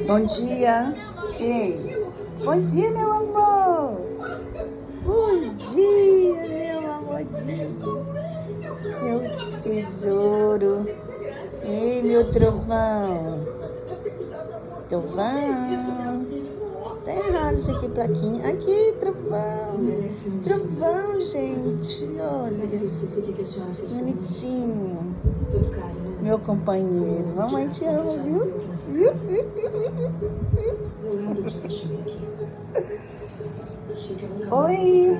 Bom dia. Ei, bom dia, meu amor. Bom dia, meu amorzinho. Meu tesouro. Ei, meu trovão. Trovão. Tá errado isso aqui, plaquinha. Aqui, trovão. Trovão, gente. Olha. Bonitinho. Meu companheiro. Mamãe te ama, viu? Oi.